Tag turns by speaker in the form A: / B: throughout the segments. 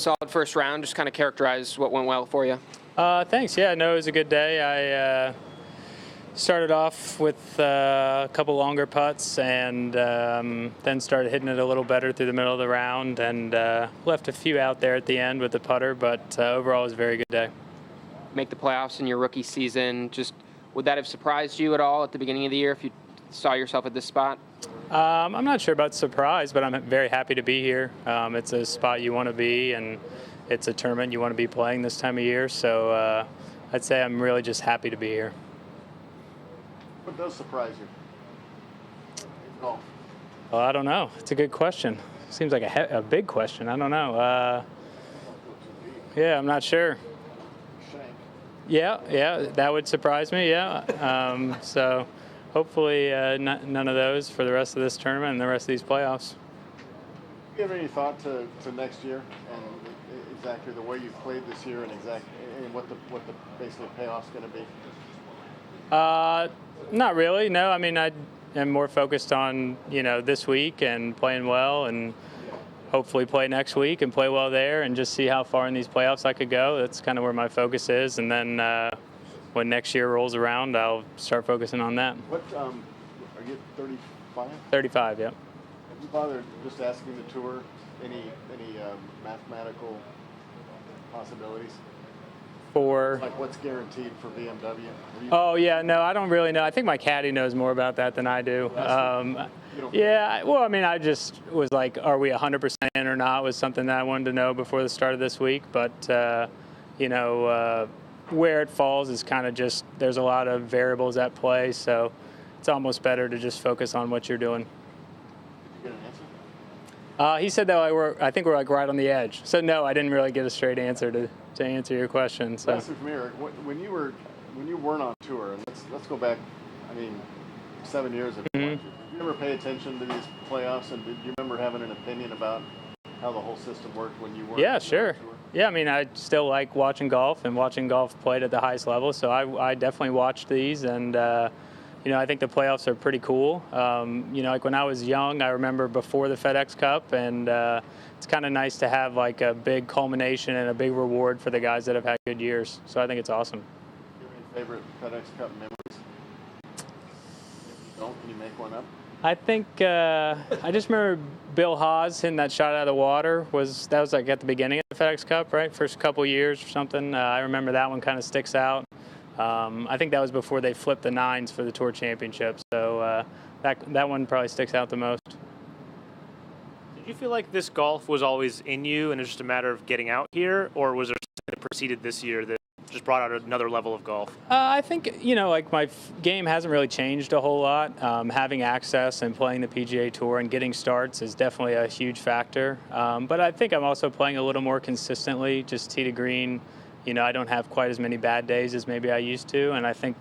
A: solid first round. Just kind of characterize what went well for you.
B: Thanks. Yeah, no, it was a good day. I started off with a couple longer putts and then started hitting it a little better through the middle of the round and left a few out there at the end with the putter, but overall it was a very good day.
A: Make the playoffs in your rookie season. Just would that have surprised you at all at the beginning of the year if you saw yourself at this spot?
B: I'm not sure about surprise, but I'm very happy to be here. It's a spot you want to be, and it's a tournament you want to be playing this time of year. So I'd say I'm really just happy to be here.
C: What does surprise you? Golf.
B: Well, I don't know. It's a good question. Seems like a big question. I don't know. Yeah, I'm not sure. Yeah, that would surprise me. Yeah. So hopefully none of those for the rest of this tournament and the rest of these playoffs.
C: Do you have any thought to next year and exactly the way you played this year and what the basically payoff's going to be?
B: Not really. No, I mean I am more focused on this week and playing well, and hopefully play next week and play well there, and just see how far in these playoffs I could go. That's kind of where my focus is, and then when next year rolls around, I'll start focusing on that.
C: What are you 35?
B: 35, yeah.
C: Have you bothered just asking the tour any mathematical possibilities?
B: For
C: like what's guaranteed for BMW?
B: Oh yeah, no, I don't really know. I think my caddy knows more about that than I do. Yeah, well, I mean, I just was like, are we 100% in or not? Was something that I wanted to know before the start of this week. But where it falls is kind of just, there's a lot of variables at play, so it's almost better to just focus on what you're doing.
C: Did you get an answer?
B: He said that I think we're like right on the edge. So no, I didn't really get a straight answer to answer your question. So.
C: Lastly from Eric, when you weren't on tour, and let's go back, I mean, 7 years ago. Did you ever pay attention to these playoffs, and did you remember having an opinion about how the whole system worked when you weren't?
B: Yeah, sure.
C: On tour?
B: Yeah, I mean, I still like watching golf and watching golf played at the highest level. So I definitely watched these, and I think the playoffs are pretty cool. Like when I was young, I remember before the FedEx Cup, and it's kind of nice to have like a big culmination and a big reward for the guys that have had good years. So I think it's awesome.
C: Do you have any favorite FedEx Cup memories? If you don't, can you make one up?
B: I think I just remember Bill Haas hitting that shot out of the water. That was like at the beginning of the FedEx Cup, right? First couple years or something. I remember that one kind of sticks out. I think that was before they flipped the nines for the Tour Championship. So that one probably sticks out the most.
D: Did you feel like this golf was always in you and it's just a matter of getting out here, or was there something that preceded this year that just brought out another level of golf?
B: I think, like my game hasn't really changed a whole lot. Having access and playing the PGA Tour and getting starts is definitely a huge factor. But I think I'm also playing a little more consistently, just tee to green. I don't have quite as many bad days as maybe I used to, and I think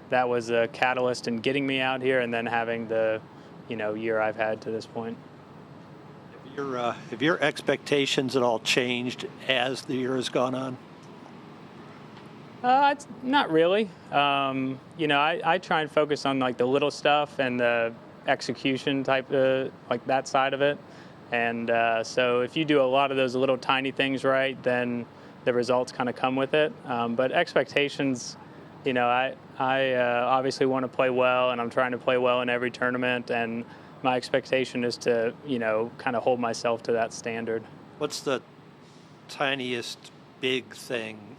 B: that was a catalyst in getting me out here and then having the, year I've had to this point.
E: Have your expectations at all changed as the year has gone on?
B: It's not really. I try and focus on like the little stuff and the execution type, like that side of it. And so if you do a lot of those little tiny things right, then the results kind of come with it. But expectations, I obviously want to play well, and I'm trying to play well in every tournament. And my expectation is to, kind of hold myself to that standard.
E: What's the tiniest big thing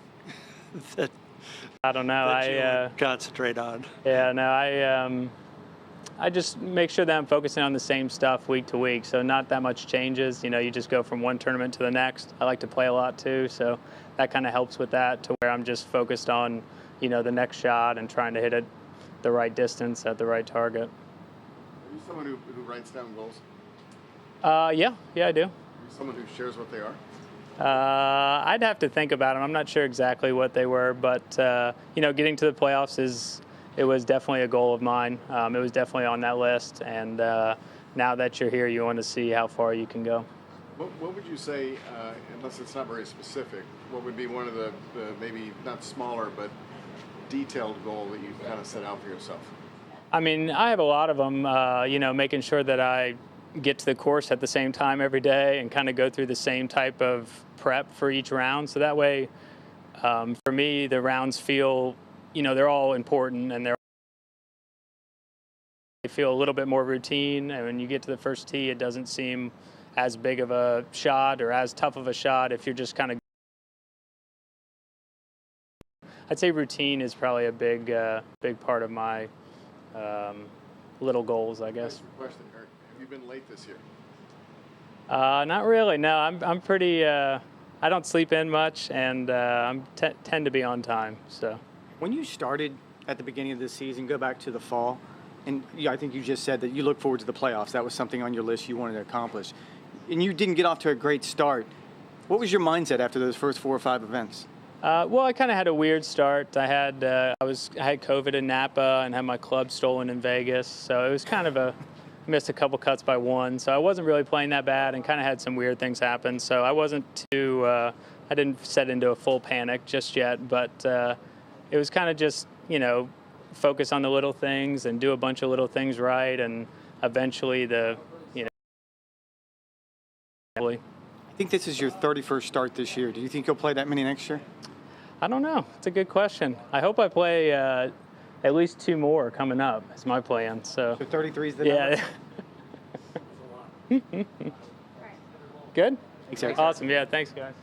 E: that
B: I don't know.
E: you concentrate on?
B: Yeah, no, I just make sure that I'm focusing on the same stuff week to week, so not that much changes. You just go from one tournament to the next. I like to play a lot too, so that kind of helps with that, to where I'm just focused on, the next shot and trying to hit it the right distance at the right target.
C: Are you someone who writes down goals?
B: Yeah, I do.
C: Are you someone who shares what they are?
B: I'd have to think about them. I'm not sure exactly what they were, but getting to the playoffs it was definitely a goal of mine. It was definitely on that list, and now that you're here, you want to see how far you can go.
C: What would you say, unless it's not very specific, what would be one of the maybe not smaller but detailed goal that you kind of set out for yourself?
B: I mean, I have a lot of them. Making sure that I get to the course at the same time every day and kind of go through the same type of prep for each round. So that way, for me, the rounds feel, they're all important and they feel a little bit more routine. And when you get to the first tee, it doesn't seem as big of a shot or as tough of a shot if you're just kind of. I'd say routine is probably a big part of my little goals, I guess.
C: Question, Eric. Have you been late this year?
B: Not really. No, I'm pretty. I don't sleep in much, and I tend to be on time. So.
F: When you started at the beginning of this season, go back to the fall, and I think you just said that you look forward to the playoffs. That was something on your list you wanted to accomplish, and you didn't get off to a great start. What was your mindset after those first 4 or 5 events?
B: Well, I kind of had a weird start. I had COVID in Napa and had my club stolen in Vegas, so it was kind of missed a couple cuts by 1. So I wasn't really playing that bad and kind of had some weird things happen. So I wasn't too. I didn't set into a full panic just yet, but it was kind of just focus on the little things and do a bunch of little things right, and eventually
F: I think this is your 31st start this year. Do you think you'll play that many next year?
B: I don't know. It's a good question. I hope I play at least 2 more coming up. Is my plan. So
F: 33 is the number?
B: Yeah. Good?
F: Thanks, Eric.
B: Awesome. Yeah, thanks, guys.